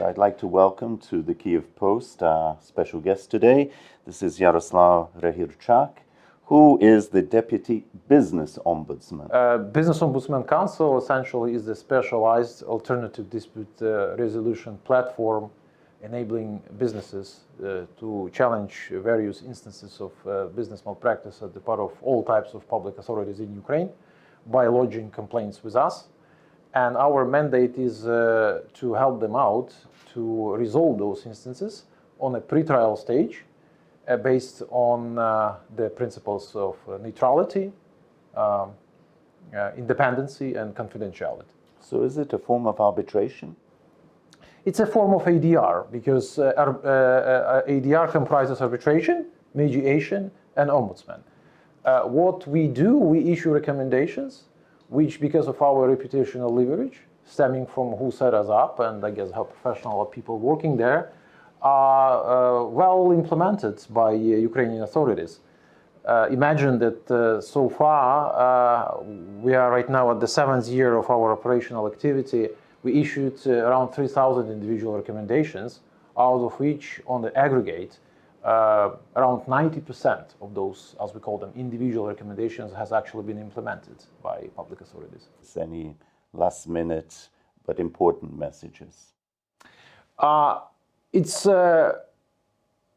I'd like to welcome to the Kyiv Post our special guest today. This is Iaroslav Gregirchak, who is the Deputy Business Ombudsman. Business Ombudsman Council essentially is a specialized alternative dispute resolution platform enabling businesses to challenge various instances of business malpractice at the part of all types of public authorities in Ukraine by lodging complaints with us. And our mandate is to help them out to resolve those instances on a pre-trial stage based on the principles of neutrality, independency, and confidentiality. So is it a form of arbitration? It's a form of ADR because ADR comprises arbitration, mediation, and ombudsman. What we do, we issue recommendations which, because of our reputational leverage, stemming from who set us up and I guess how professional are people working there, are well implemented by Ukrainian authorities. Imagine that so far, we are right now at the 7th year of our operational activity. We issued around 3,000 individual recommendations, out of which, on the aggregate, around 90% of those, as we call them, individual recommendations has actually been implemented by public authorities. Any last-minute but important messages? It's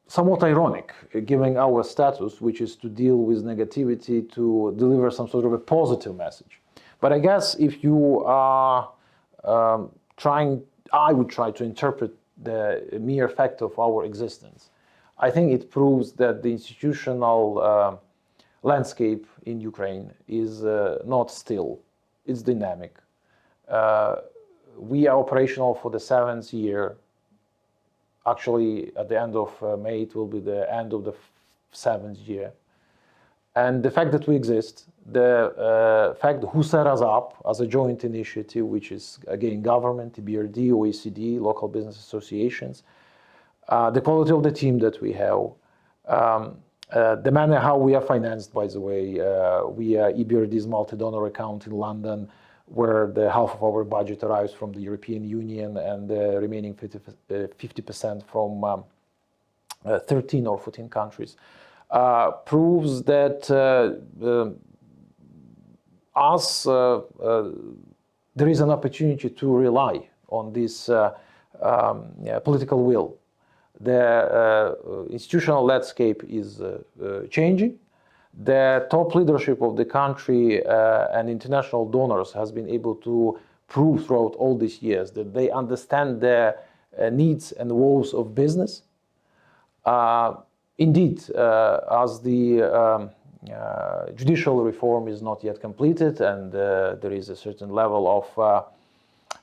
somewhat ironic, given our status, which is to deal with negativity, to deliver some sort of a positive message. But I guess if you are I would try to interpret the mere fact of our existence. I think it proves that the institutional landscape in Ukraine is not still, it's dynamic. We are operational for the 7th year. Actually, at the end of May, it will be the end of the 7th year. And the fact that we exist, the fact who set us up as a joint initiative, which is, again, government, EBRD, OECD, local business associations, the quality of the team that we have, the manner how we are financed, by the way, we are EBRD's multi-donor account in London, where the half of our budget arrives from the European Union and the remaining 50% from 13 or 14 countries, proves that there is an opportunity to rely on this political will. The institutional landscape is changing. The top leadership of the country and international donors has been able to prove throughout all these years that they understand the needs and woes of business. Indeed, as the judicial reform is not yet completed and there is a certain level of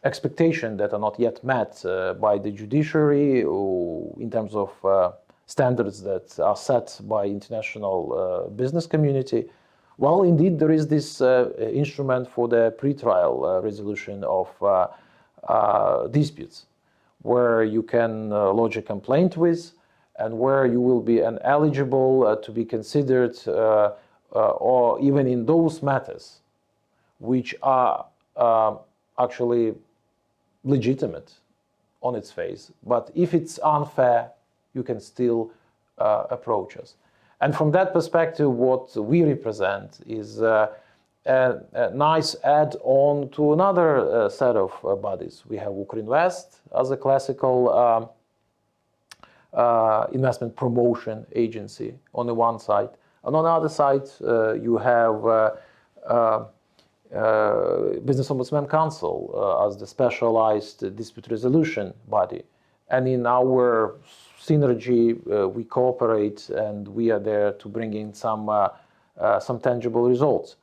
expectation that are not yet met by the judiciary in terms of standards that are set by international business community. Well, indeed, there is this instrument for the pre-trial resolution of disputes, where you can lodge a complaint with, and where you will be eligible to be considered, or even in those matters which are actually legitimate on its face. But if it's unfair, you can still approach us. And from that perspective, what we represent is a nice add-on to another set of bodies. We have Ukrinvest as a classical investment promotion agency on the one side. And on the other side, you have Business Ombudsman Council as the specialized dispute resolution body. And in our synergy, we cooperate and we are there to bring in some tangible results.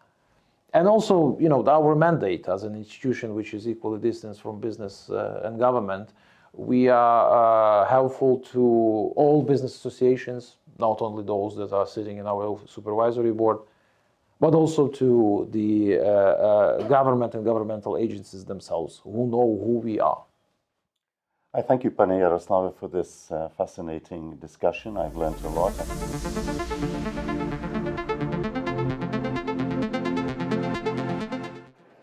And also, our mandate as an institution which is equally distant from business and government, we are helpful to all business associations, not only those that are sitting in our supervisory board, but also to the government and governmental agencies themselves who know who we are. I thank you, Pane Iaroslav, for this fascinating discussion. I've learned a lot.